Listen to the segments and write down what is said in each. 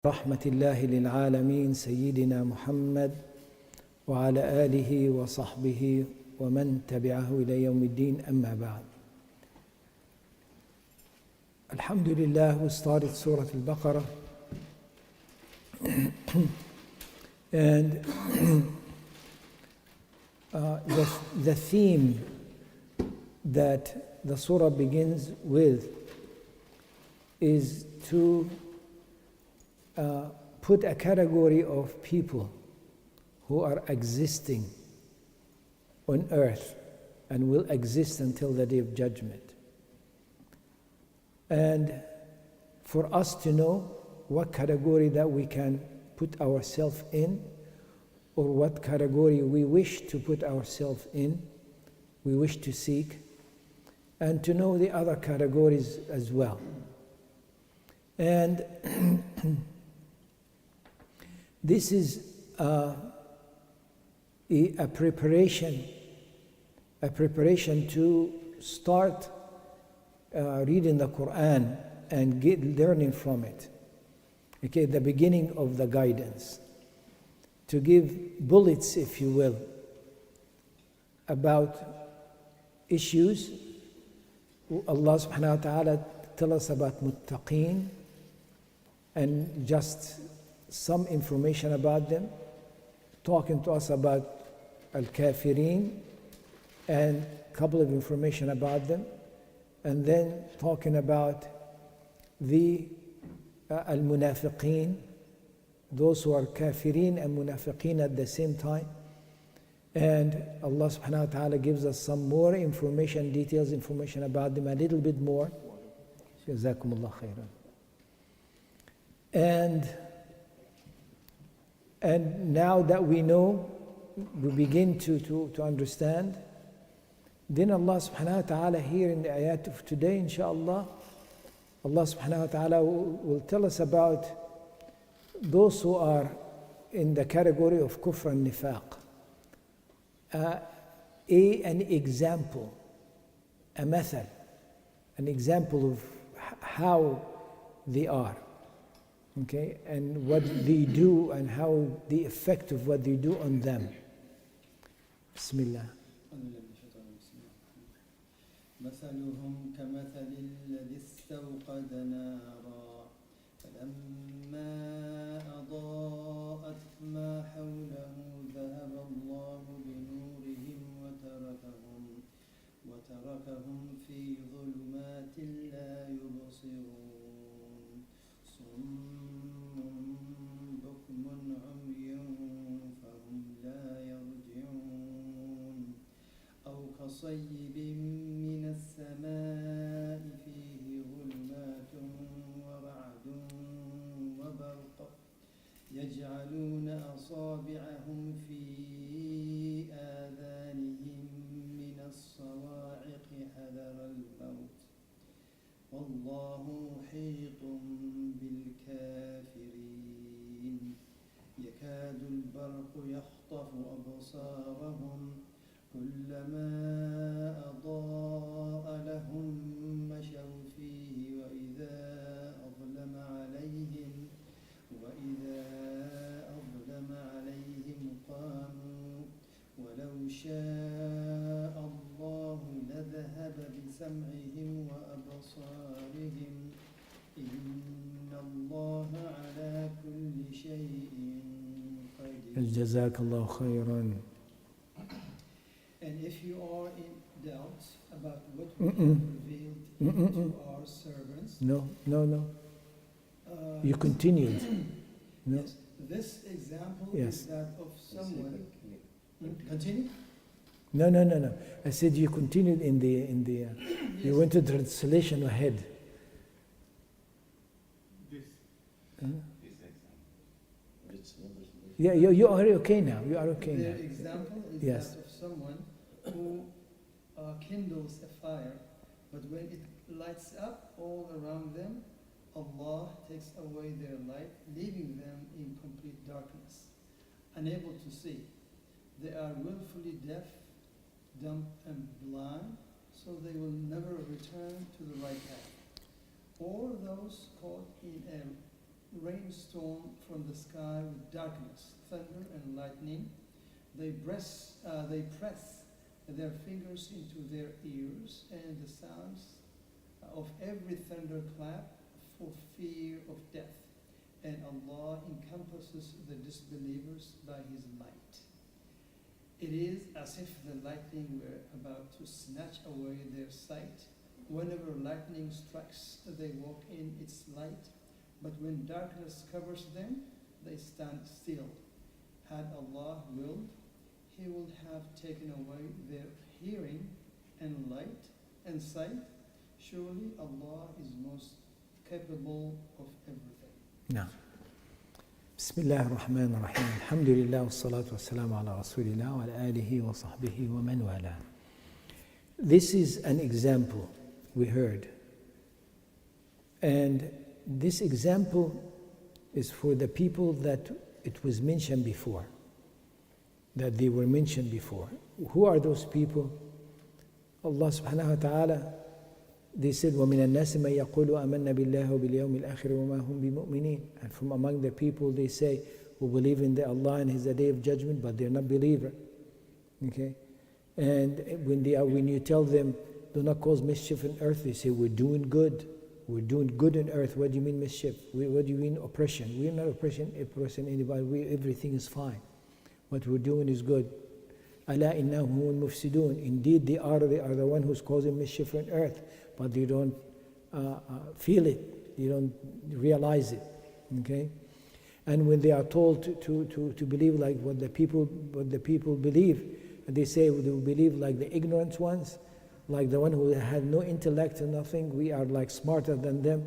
رحمة الله للعالمين سيدنا محمد وعلى آله وصحبه ومن تبعه إلى يوم الدين. أما بعد. Alhamdulillah, we started Surah Al-Baqarah and the theme that the surah begins with is to put a category of people who are existing on earth and will exist until the day of judgment. And for us to know what category that we can put ourselves in, or what category we wish to put ourselves in, we wish to seek, and to know the other categories as well. And this is a preparation to start reading the Quran and learning from it. Okay, the beginning of the guidance, to give bullets, if you will, about issues. Allah subhanahu wa ta'ala tell us about muttaqeen and just some information about them, talking to us about al-kafirin and a couple of information about them, and then talking about the al-munafiqeen, those who are kafirin and munafiqeen at the same time. And Allah subhanahu wa ta'ala gives us some more information, details information about them, a little bit more. Jazakumullah khairan. And now that we know, we begin to understand. Then Allah subhanahu wa ta'ala here in the ayat of today, inshaAllah, Allah subhanahu wa ta'ala will tell us about those who are in the category of kufr and nifaq. An example, a method, an example of how they are, okay, and what they do and how the effect of what they do on them. Bismillah. مثلهم كمثل الذي استوقد نارا فلما أضاءت ما حوله ذهب الله بنورهم وتركهم في ظلمات لا يبصرون صم بكم عمي فهم لا يرجعون أو كصيب من السماء فيه ظلمات ورعد وبرق يجعلون أصابعهم في آذانهم من الصواعق حذر الموت والله محيط بالكافرين يكاد البرق يخطف أبصارهم كلما أضاء لهم مشوا فيه وإذا أظلم عليهم قاموا ولو شاء الله لذهب بسمعهم وأبصارهم إن الله على كل شيء قدير. جزاك الله خيرا. And if you are in doubt about what we have revealed to our servants, No. You continued. No. Yes, this example Yes. is that of someone. Continue. No. I said you continued in the. Yes. You went to the translation ahead. This example. Yeah, you are okay now. You are okay The now. example is Yes. that of someone who kindles a fire, but when it lights up all around them, Allah takes away their light, leaving them in complete darkness, unable to see. They are willfully deaf, dumb, and blind, so they will never return to the right path. Or those caught in a rainstorm from the sky with darkness, thunder and lightning. They press their fingers into their ears, and the sounds of every thunderclap for fear of death. And Allah encompasses the disbelievers by His light. It is as if the lightning were about to snatch away their sight. Whenever lightning strikes, they walk in its light. But when darkness covers them, they stand still. Had Allah willed, He would have taken away their hearing and light and sight. Surely Allah is most capable of everything. نعم. بسم الله الرحمن الرحيم. الحمد لله والصلاة والسلام على رسول الله وعلى آله وصحبه ومن والاه. This is an example we heard. And this example is for the people that it was mentioned before. That they were mentioned before. Who are those people? Allah subhanahu wa ta'ala, they said, وَمِنَ النَّاسِ مَنْ يَقُولُ آمَنَّا بِاللَّهِ وَبِالْيَوْمِ الْآخِرِ وَمَا هُمْ بِمُؤْمِنِينَ. And from among the people they say, who believe in the Allah and His Day of Judgment, but they're not believer. Okay? And when you tell them, do not cause mischief on earth, they say, we're doing good. We're doing good on earth. What do you mean mischief? What do you mean oppression? We're not oppressing anybody. Everything is fine. What we're doing is good. أَلَا إِنَّهُمْ هُمُ الْمُفْسِدُونَ. Indeed, they are the one who's causing mischief on earth, but they don't feel it. They don't realize it. Okay? And when they are told to believe like what the people believe, they say they will believe like the ignorant ones, like the one who had no intellect and nothing. We are like smarter than them,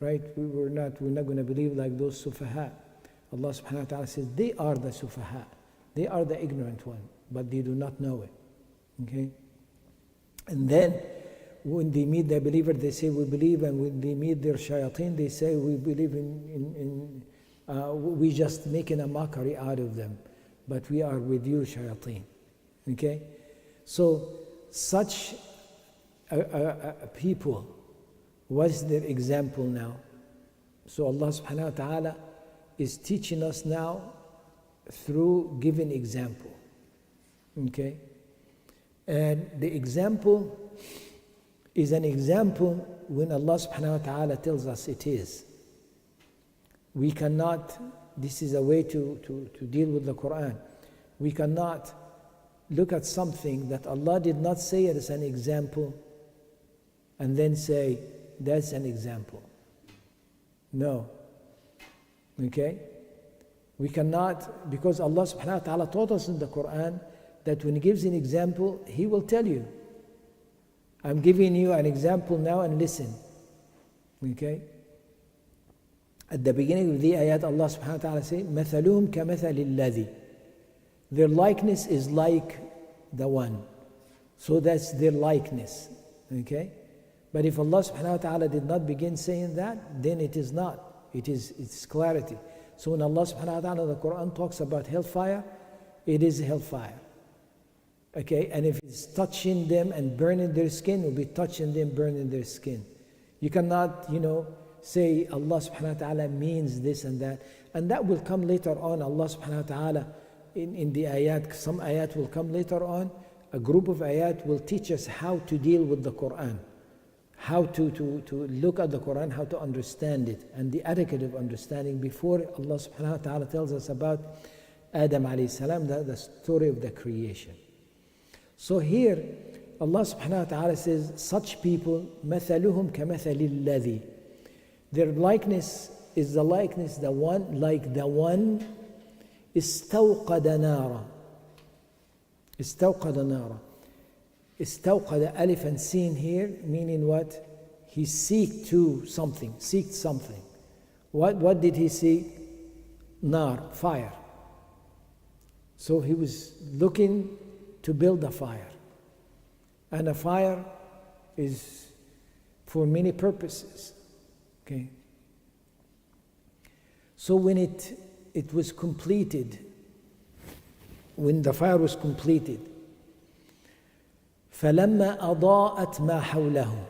right? We're not going to believe like those sufaha. Allah subhanahu wa ta'ala says they are the sufaha. They are the ignorant one, but they do not know it. Okay? And then when they meet the believer, they say we believe, and when they meet their shayateen, they say we believe we just making a mockery out of them, but we are with you, shayateen. Okay? So such people, what's their example now? So Allah subhanahu wa ta'ala is teaching us now through giving example. Okay? And the example is an example when Allah subhanahu wa ta'ala tells us it is. We cannot, this is a way to deal with the Quran. We cannot look at something that Allah did not say it as an example and then say, that's an example. No. Okay? We cannot, because Allah subhanahu wa ta'ala taught us in the Quran that when He gives an example, He will tell you. I'm giving you an example now and listen. Okay? At the beginning of the ayat, Allah subhanahu wa ta'ala says, مَثَلُهُمْ كَمَثَلِ الَّذِي. Their likeness is like the one. So that's their likeness. Okay? But if Allah subhanahu wa ta'ala did not begin saying that, then it is not. It's clarity. So when Allah subhanahu wa ta'ala in the Quran talks about hellfire, it is hellfire. Okay? And if it's touching them and burning their skin, it will be touching them, burning their skin. You cannot, say Allah subhanahu wa ta'ala means this and that. And that will come later on. Allah subhanahu wa ta'ala in the ayat, some ayat will come later on. A group of ayat will teach us how to deal with the Quran. How to look at the Quran, how to understand it, and the etiquette of understanding before Allah subhanahu wa ta'ala tells us about Adam alayhi salam, the story of the creation. So here, Allah subhanahu wa ta'ala says, such people, مَثَلُهُمْ كَمَثَلِ الَّذِي. Their likeness is the likeness, the one, like the one, استوقد نارا. استوقد نارا. استوقد ألف and sin here, meaning what? He seeked something. What did he seek? Nar, fire. So he was looking to build a fire. And a fire is for many purposes. Okay. So when it was completed, when the fire was completed, فَلَمَّا أَضَاءَتْ مَا حَوْلَهُ.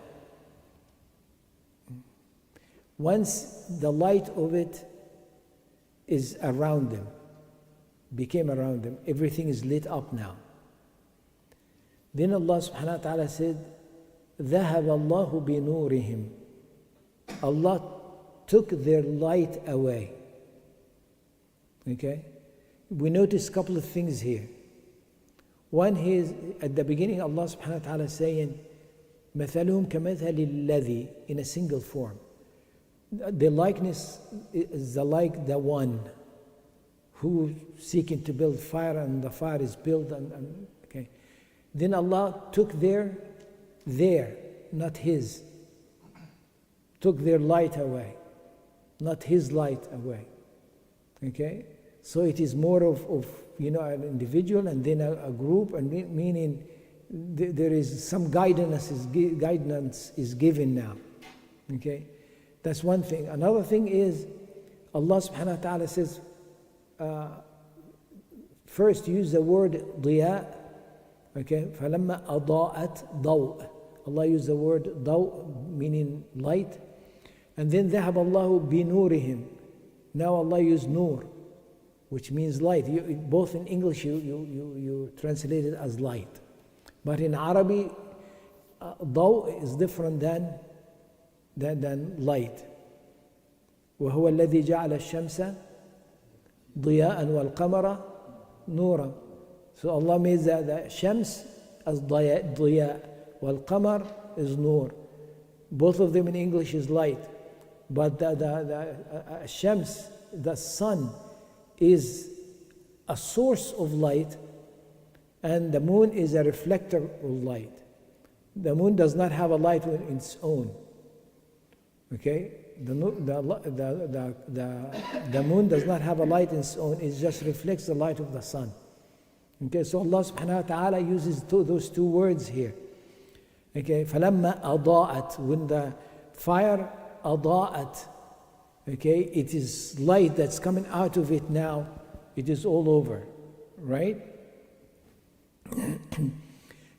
Once the light of it is around them, became around them. Everything is lit up now. Then Allah subhanahu wa ta'ala said, ذَهَبَ اللَّهُ بِنُورِهِمْ. Allah took their light away. Okay? We notice a couple of things here. One is, at the beginning, Allah subhanahu wa ta'ala is saying, مَثَلُهُمْ كَمَثَلِ الَّذِي, in a single form. The likeness is like the one who seeking to build fire, and the fire is built. Okay. Then Allah took their, not his. Took their light away, not his light away. Okay? So it is more of an individual and then a group, and meaning there is some guidance is given now. Okay? That's one thing. Another thing is, Allah subhanahu wa ta'ala says, first use the word ضياء. Okay? فَلَمَّا أَضَاءَتْ ضَوْء. Allah used the word ضوء, meaning light. And then ذهب الله بنورهم. Now Allah used nur, which means light. Both in English you translate it as light. But in Arabic, ضوء is different than light. وهو الذي جعل الشمس ضياء والقمر نورا. So Allah made the shams as ضياء والقمر is nur. Both of them in English is light. But the shams, the sun, is a source of light, and the moon is a reflector of light. The moon does not have a light on its own. Okay? The moon does not have a light on its own, it just reflects the light of the sun. Okay, so Allah subhanahu wa ta'ala uses those two words here. Okay, فَلَمَّا أَضَاءَتْ, when the fire أضاءت, okay, it is light that's coming out of it now, it is all over, right?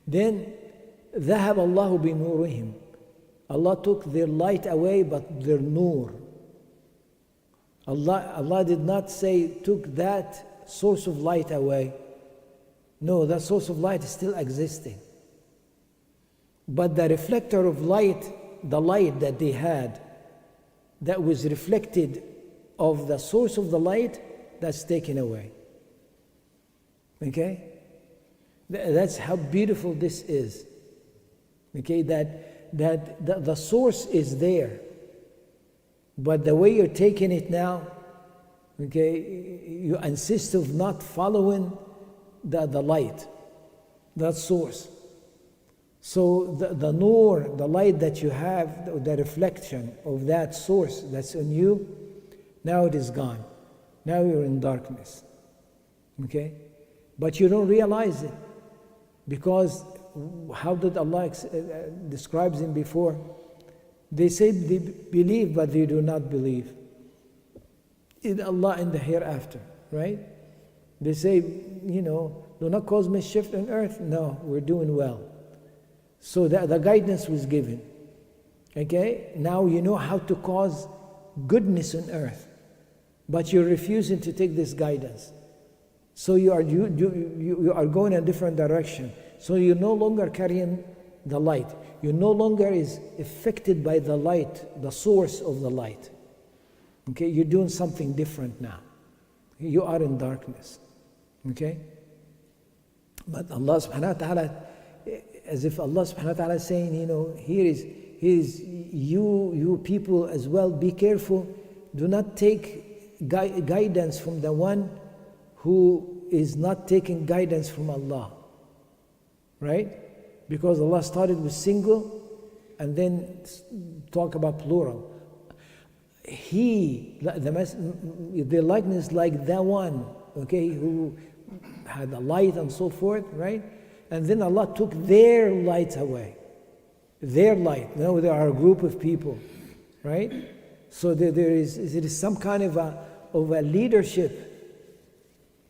Then ذهب الله بنورهم. Allah took their light away, but their nur. Allah did not say took that source of light away. No, that source of light is still existing. But the reflector of light, the light that they had, that was reflected of the source of the light, that's taken away. Okay? That's how beautiful this is. Okay, that the source is there, but the way you're taking it now, okay, you insist of not following the light, that source. So the nur, the light that you have, the reflection of that source that's in you, now it is gone. Now you're in darkness. Okay? But you don't realize it. Because how did Allah describe them before? They say they believe, but they do not believe in Allah in the hereafter, right? They say, do not cause mischief on earth. No, we're doing well. So the guidance was given. Okay? Now you know how to cause goodness on earth. But you're refusing to take this guidance. So you are going a different direction. So you're no longer carrying the light. You no longer is affected by the light, the source of the light. Okay? You're doing something different now. You are in darkness. Okay? But Allah subhanahu wa ta'ala, as if Allah subhanahu wa ta'ala is saying, here is you people as well, be careful. Do not take guidance from the one who is not taking guidance from Allah. Right? Because Allah started with single and then talk about plural. The likeness like that one, okay, who had the light and so forth, right? And then Allah took their light away. Their light. Now there are a group of people, right? So there is some kind of a leadership,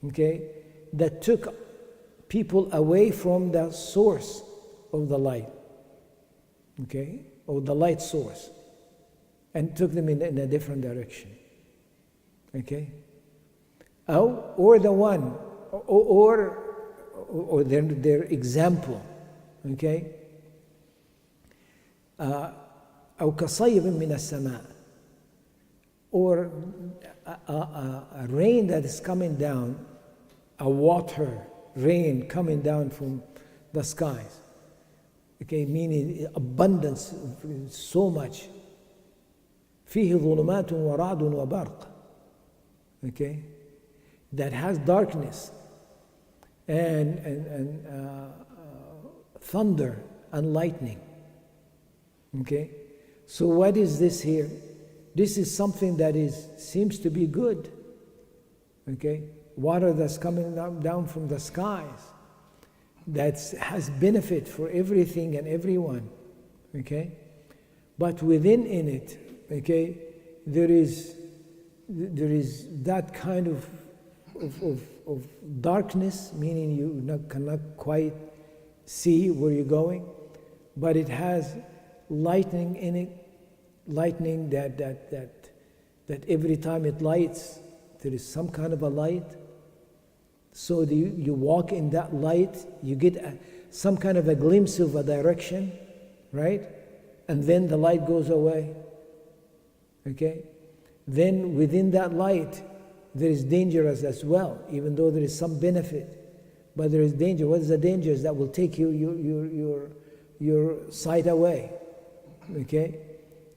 okay, that took people away from the source of the light, okay, or the light source, and took them in a different direction, okay. or the one, or their example, okay? أو كصيب من السماء, or a rain that is coming down, a water rain coming down from the skies, okay, meaning abundance, so much. فيه ظلمات ورعد وبرق, okay, that has darkness and thunder and lightning, okay. So what is this here? This is something that seems to be good, okay. Water that's coming down from the skies, that has benefit for everything and everyone, okay. But within in it, okay, there is that kind of darkness, meaning you cannot quite see where you're going, but it has lightning in it, lightning that every time it lights, there is some kind of a light. So you walk in that light, you get some kind of a glimpse of a direction, right? And then the light goes away, okay? Then within that light, there is danger as well, even though there is some benefit. But there is danger. What is the danger? Is that will take your sight away, okay?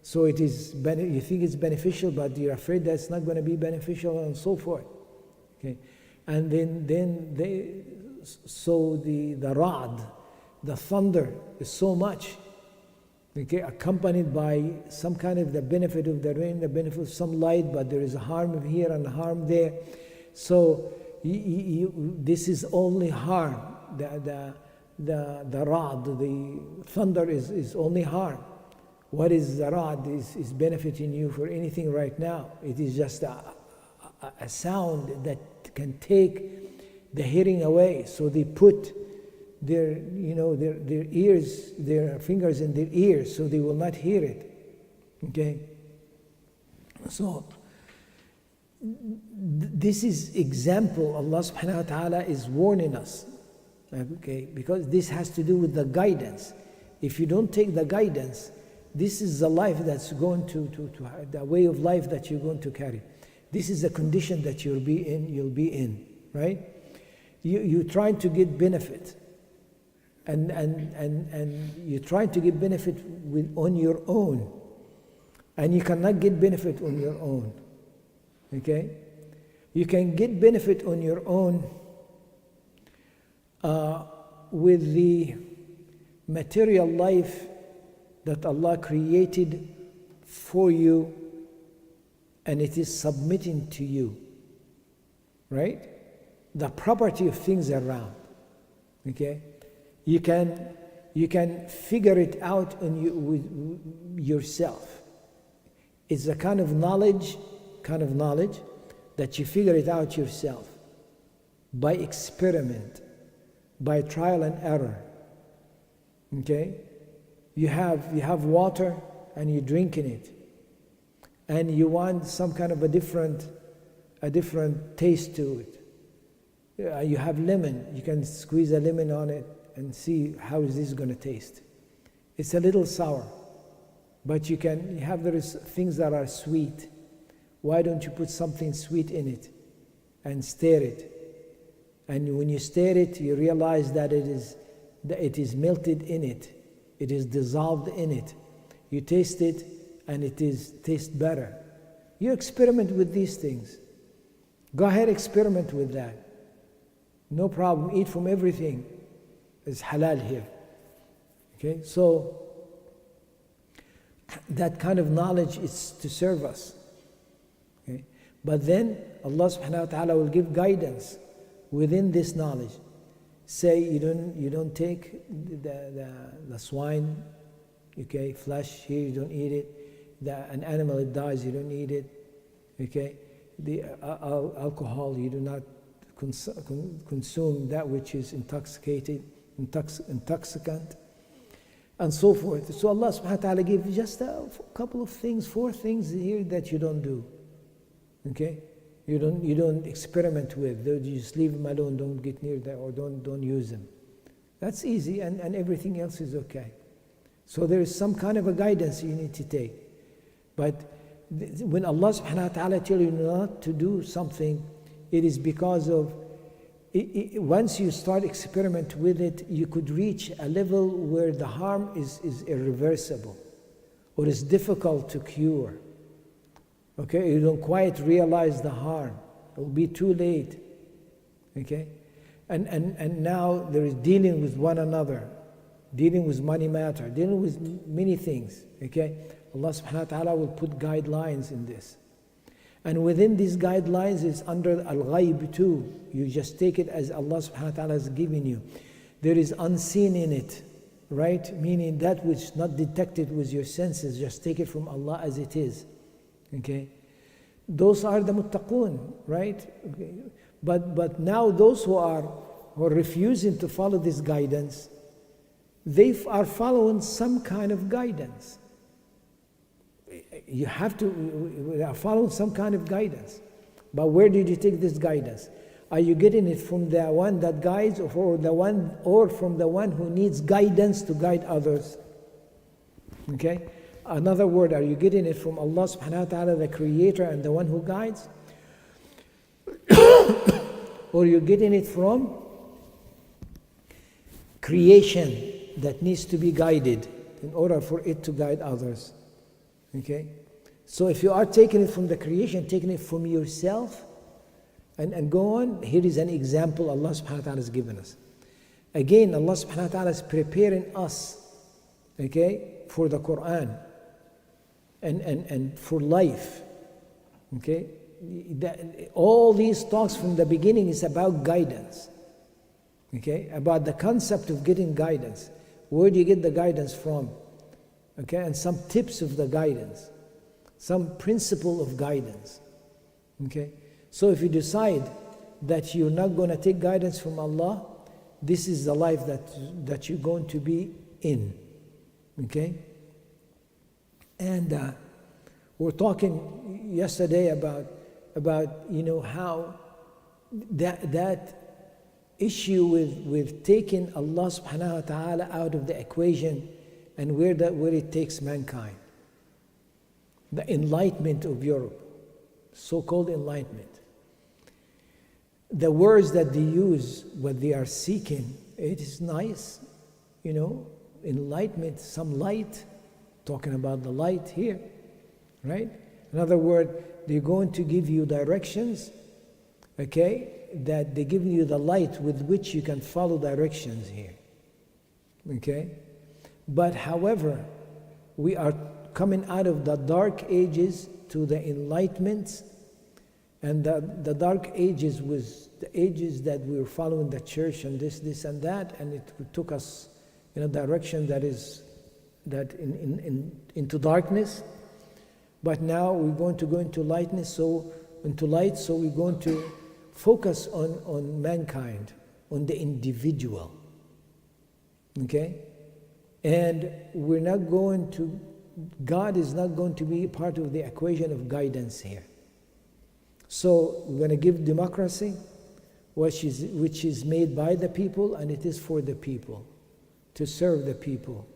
So it is, you think it's beneficial, but you're afraid that it's not going to be beneficial, and so forth, okay? And then the ra'd, the thunder is so much, okay, accompanied by some kind of the benefit of the rain, the benefit of some light, but there is a harm here and a harm there. So this is only harm. The ra'd, the thunder is only harm. What is the ra'd is benefiting you for anything right now. It is just a sound that can take the hearing away. So they put their ears, their fingers in their ears, so they will not hear it. Okay? So this is example. Allah subhanahu wa ta'ala is warning us. Okay? Because this has to do with the guidance. If you don't take the guidance, this is the life that's going to the way of life that you're going to carry. This is the condition that you'll be in, right? You're trying to get benefit, and you're trying to get benefit on your own, and you cannot get benefit on your own, okay? You can get benefit on your own with the material life that Allah created for you, and it is submitting to you, right? The property of things around, okay? You can figure it out with yourself. It's a kind of knowledge that you figure it out yourself by experiment, by trial and error, okay? You have water and you're drinking it, and you want some kind of a different taste to it. You have lemon, you can squeeze a lemon on it and see how is this going to taste. It's a little sour, but there is things that are sweet. Why don't you put something sweet in it and stir it? And when you stir it, you realize that it is melted in it. It is dissolved in it. You taste it and it tastes better. You experiment with these things. Go ahead, experiment with that. No problem. Eat from everything. It's halal here. Okay? So that kind of knowledge is to serve us. Okay? But then Allah subhanahu wa ta'ala will give guidance within this knowledge. Say you don't take the swine, okay, flesh here, you don't eat it. An animal, it dies, you don't eat it. Okay? The alcohol, you do not consume that which is intoxicant, and so forth. So Allah subhanahu wa ta'ala gives just a couple of things, 4 things here that you don't do. Okay? You don't experiment with. You just leave them alone. Don't get near them, or don't use them. That's easy, and everything else is okay. So there is some kind of a guidance you need to take. But when Allah subhanahu wa ta'ala tells you not to do something, it is because of, once you start experiment with it, you could reach a level where the harm is irreversible, or is difficult to cure. Okay, you don't quite realize the harm. It will be too late. Okay, and now there is dealing with one another, dealing with money matter, dealing with many things. Okay, Allah subhanahu wa ta'ala will put guidelines in this. And within these guidelines is under al-ghaib too. You just take it as Allah subhanahu wa ta'ala has given you. There is unseen in it, right? Meaning that which is not detected with your senses, just take it from Allah as it is. Okay? Those are the muttaqun, right? Okay. But now those who are refusing to follow this guidance, they are following some kind of guidance. You have to follow some kind of guidance. But where did you take this guidance? Are you getting it from the one that guides, or from the one who needs guidance to guide others? Okay? Another word, are you getting it from Allah subhanahu wa ta'ala, the creator and the one who guides? Or you're getting it from creation that needs to be guided in order for it to guide others? Okay? So if you are taking it from the creation, taking it from yourself, and go on, here is an example Allah subhanahu wa ta'ala has given us. Again, Allah subhanahu wa ta'ala is preparing us, okay, for the Quran and for life. Okay? All these talks from the beginning is about guidance. Okay? About the concept of getting guidance. Where do you get the guidance from? Okay, and some tips of the guidance, some principle of guidance. Okay, so if you decide that you're not going to take guidance from Allah, this is the life that you're going to be in. Okay, and we're talking yesterday about how that issue with taking Allah subhanahu wa ta'ala out of the equation, and where it takes mankind. The enlightenment of Europe, so-called enlightenment. The words that they use, what they are seeking, it is nice, enlightenment, some light, talking about the light here, right? In other words, they're going to give you directions, okay, that they give you the light with which you can follow directions here, okay? But however, we are coming out of the dark ages to the enlightenment, and the dark ages was the ages that we were following the church and this and that, and it took us in a direction into darkness. But now we're going to go into lightness, so we're going to focus on mankind, on the individual. Okay? And God is not going to be part of the equation of guidance here. So we're going to give democracy, which is made by the people, and it is for the people, to serve the people.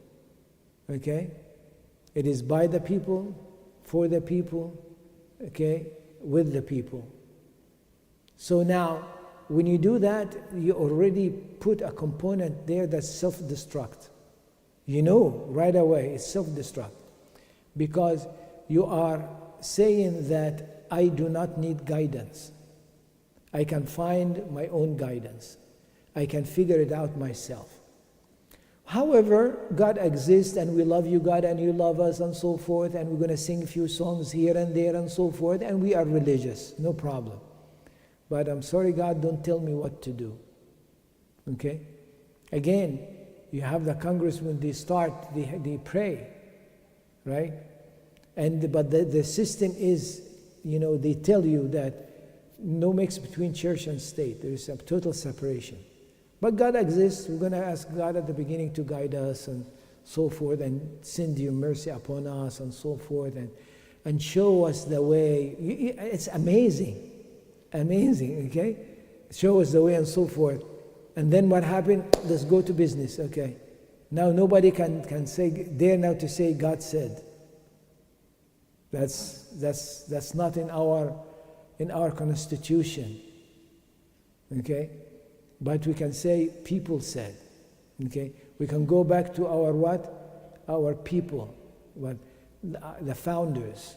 Okay? It is by the people, for the people, okay, with the people. So now, when you do that, you already put a component there that's self-destruct. You know right away it's self-destruct, because you are saying that I do not need guidance. I can find my own guidance. I can figure it out myself. However, God exists, and we love you, God, and you love us, and so forth, and we're going to sing a few songs here and there and so forth, and we are religious, no problem. But I'm sorry, God, don't tell me what to do. Okay? Again, you have the congressmen, they pray, right? But the system is, they tell you that no mix between church and state. There is a total separation. But God exists. We're going to ask God at the beginning to guide us and so forth, and send your mercy upon us and so forth, and show us the way. It's amazing. Amazing, okay? Show us the way and so forth. And then what happened? Let's go to business, okay? Now nobody can dare now to say God said. That's not in our constitution, okay? But we can say people said, okay? We can go back to our what? Our people, what? The founders,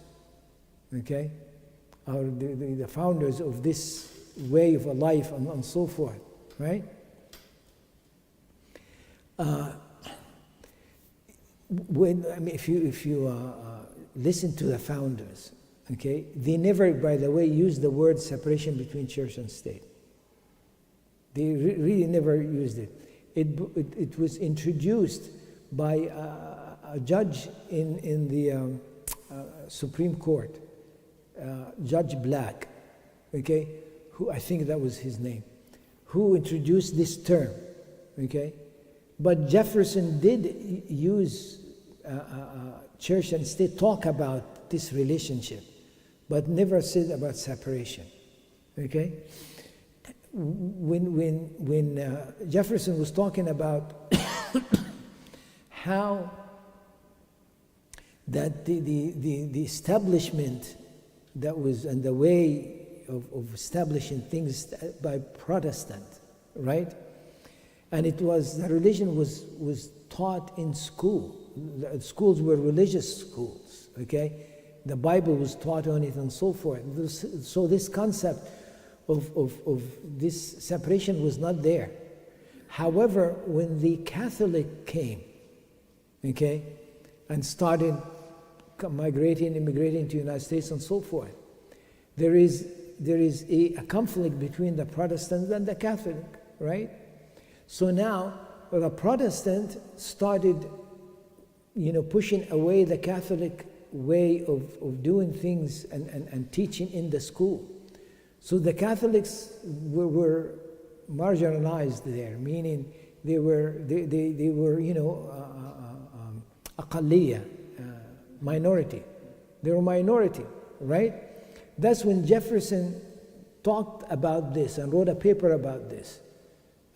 okay? The founders of this way of a life and so forth, right? If you listen to the founders, okay, they never, by the way, used the word separation between church and state. They really never used it. It was introduced by a judge in the Supreme Court, Judge Black, okay, who I think that was his name, who introduced this term, okay. But Jefferson did use church and state, talk about this relationship, but never said about separation, okay. When Jefferson was talking about how that the establishment that was and the way of establishing things by Protestant, right? And it was, the religion was taught in school. The schools were religious schools, okay? The Bible was taught on it and so forth. So this concept of this separation was not there. However, when the Catholic came, okay, and started immigrating to the United States and so forth, there is a conflict between the Protestant and the Catholic, right? So now the Protestant started, pushing away the Catholic way of doing things and teaching in the school. So the Catholics were marginalized there, meaning they were aqalliya, minority. They were minority, right? That's when Jefferson talked about this and wrote a paper about this,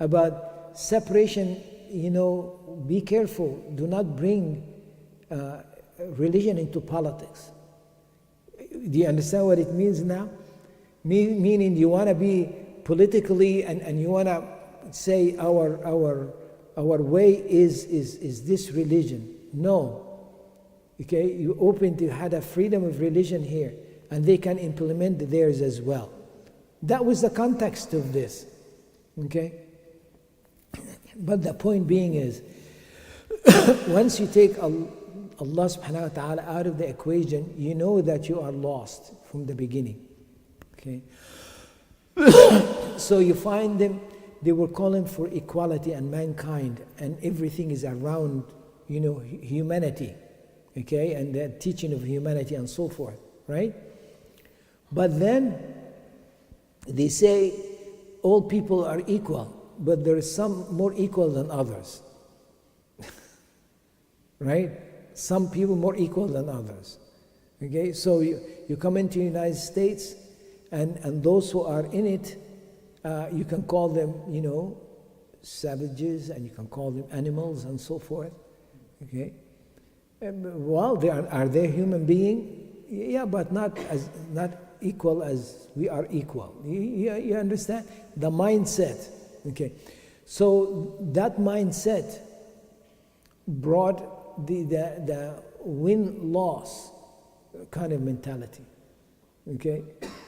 about separation. Be careful. Do not bring religion into politics. Do you understand what it means now? Meaning you want to be politically and you want to say our way is this religion. No. Okay, you had a freedom of religion here, and they can implement theirs as well. That was the context of this. Okay? But the point being is, once you take Allah subhanahu wa ta'ala out of the equation, you know that you are lost from the beginning. Okay? So you find them, they were calling for equality and mankind, and everything is around, humanity. Okay? And the teaching of humanity and so forth, right? But then they say all people are equal, but there is some more equal than others. Right? Some people more equal than others. Okay? So you come into the United States, and those who are in it, you can call them, savages, and you can call them animals and so forth. Okay? Well, are they human beings? Yeah, but not equal as we are equal. You understand? The mindset. Okay. So that mindset brought the win-loss kind of mentality. Okay?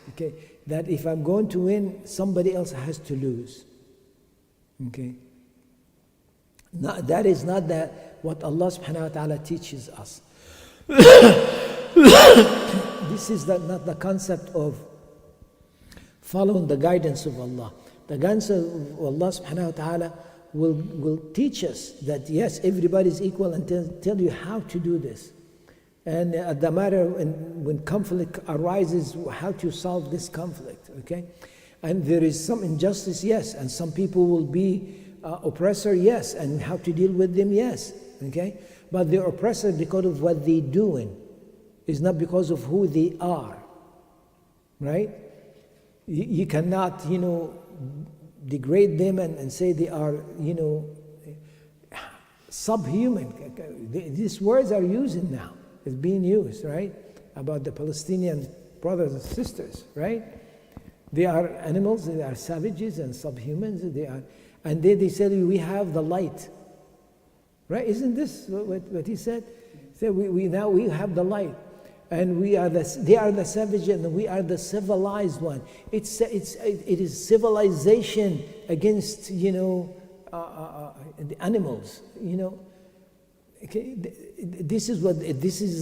Okay. That if I'm going to win, somebody else has to lose. Okay? That is not what Allah subhanahu wa ta'ala teaches us. This is not the concept of following the guidance of Allah. The guidance of Allah subhanahu wa ta'ala will teach us that yes, everybody is equal, and tell you how to do this. And the matter when conflict arises, how to solve this conflict, okay? And there is some injustice, yes, and some people will be oppressor, yes, and how to deal with them, yes, okay? But they're oppressor because of what they're doing. It's not because of who they are, right? You cannot, degrade them and say they are, subhuman. These words are used now. It's being used, right? About the Palestinian brothers and sisters, right? They are animals, they are savages and subhumans, and they say we have the light. Right? Isn't this what he said? He said we have the light. And they are the savage and we are the civilized one. It is civilization against, the animals, Okay, this is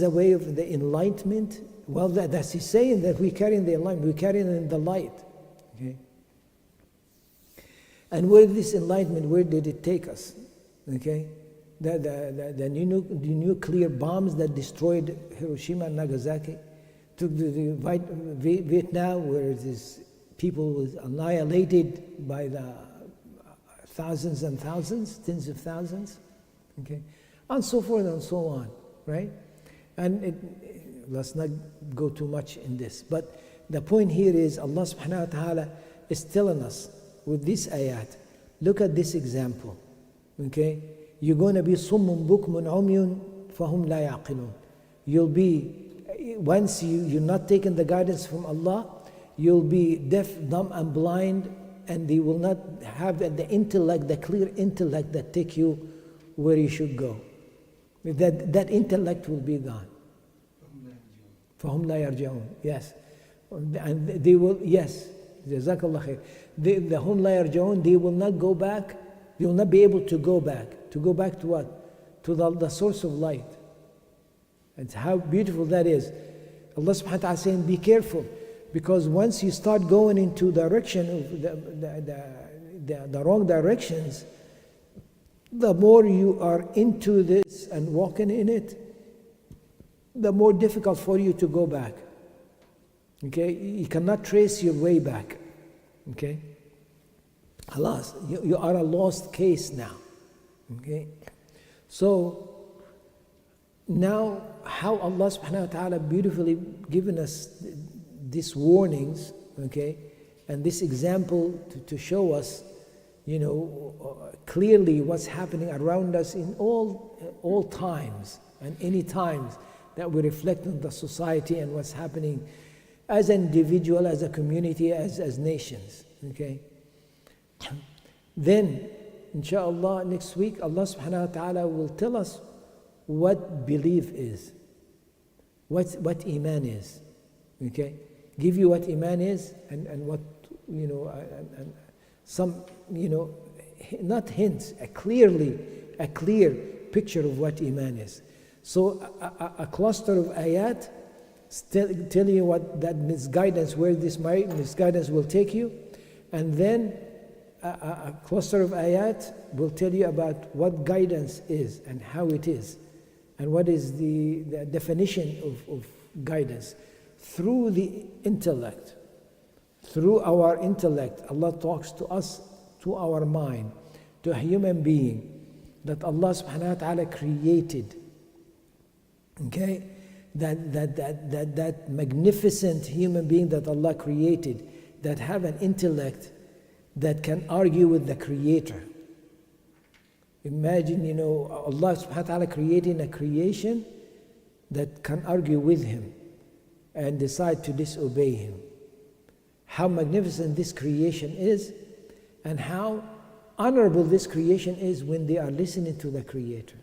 the way of the enlightenment. Well, that's he's saying that we carry in the enlightenment, we carry in the light. Okay. And where this enlightenment, where did it take us? Okay. The nuclear bombs that destroyed Hiroshima and Nagasaki, took the Vietnam, where these people was annihilated by the thousands and thousands, tens of thousands, okay, and so forth and so on, right? And let's not go too much in this, but the point here is Allah subhanahu wa ta'ala is telling us with this ayat, look at this example, okay? You're going to be summun bukmun umyun fahum la yaqilun. You'll be, once you're not taking the guidance from Allah, you'll be deaf, dumb and blind, and they will not have the intellect, the clear intellect that take you where you should go. That intellect will be gone. Fahum la yarji'un. Yes. And they will, yes, jazakallah khair. The hum la yarji'un, they will not go back. They will not be able to go back. To go back to what? To the source of light. And how beautiful that is. Allah subhanahu wa ta'ala is saying, be careful. Because once you start going into direction of the wrong directions, the more you are into this and walking in it, the more difficult for you to go back. Okay? You cannot trace your way back. Okay? Alas, you are a lost case now. Okay? So, now how Allah subhanahu wa ta'ala beautifully given us these warnings, okay, and this example to show us, clearly what's happening around us in all times and any times that we reflect on the society and what's happening as an individual, as a community, as nations, okay? Then, inshallah, next week, Allah subhanahu wa ta'ala will tell us what belief is, what iman is, okay? Give you what iman is and what, and some, not hints, a clear picture of what iman is. So a cluster of ayat tell you what that misguidance, where this misguidance will take you, and then a cluster of ayat will tell you about what guidance is and how it is, and what is the definition of guidance. Through the intellect, through our intellect, Allah talks to us, to our mind, to a human being that Allah subhanahu wa ta'ala created. Okay? That magnificent human being that Allah created, that have an intellect that can argue with the Creator. Imagine, Allah subhanahu wa ta'ala creating a creation that can argue with Him and decide to disobey Him. How magnificent this creation is, and how honorable this creation is when they are listening to the Creator.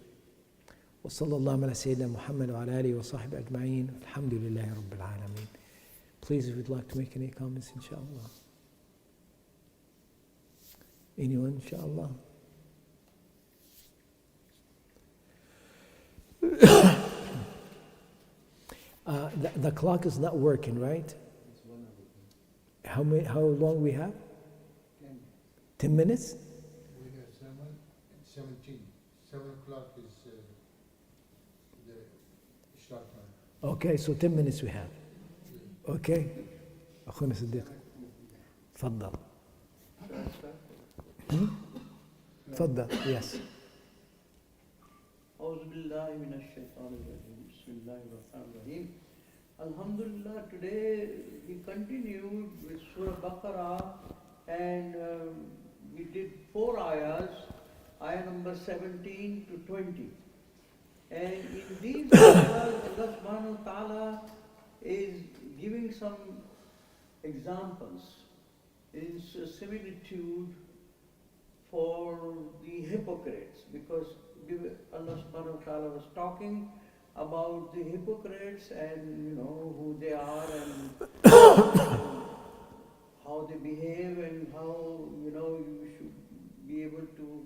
وصلى الله على سيدنا محمد وعلى آله وصحبه أجمعين الحمد لله رب العالمين. Please, if you'd like to make any comments, inshallah. Anyone, inshallah? The clock is not working, right? How long we have? 10 minutes? We have 17. 7 o'clock is the start time. Okay, so 10 minutes we have. Okay. أخونا صديق. تفضل. تفضل. Yes. أعوذ بالله من الشيطان الرجيم بسم الله الرحمن الرحيم Alhamdulillah, today we continued with Surah Baqarah and we did 4 ayahs, ayah number 17 to 20. And in these ayahs, Allah subhanahu wa ta'ala is giving some examples in similitude for the hypocrites, because Allah subhanahu wa ta'ala was talking about the hypocrites and who they are and how they behave and how you should be able to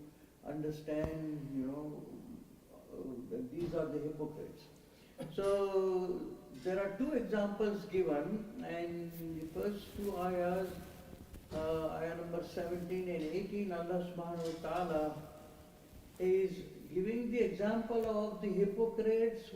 understand that these are the hypocrites. So there are 2 examples given, and the first 2 ayahs, ayah number 17 and 18, Allah subhanahu wa ta'ala is giving the example of the hypocrites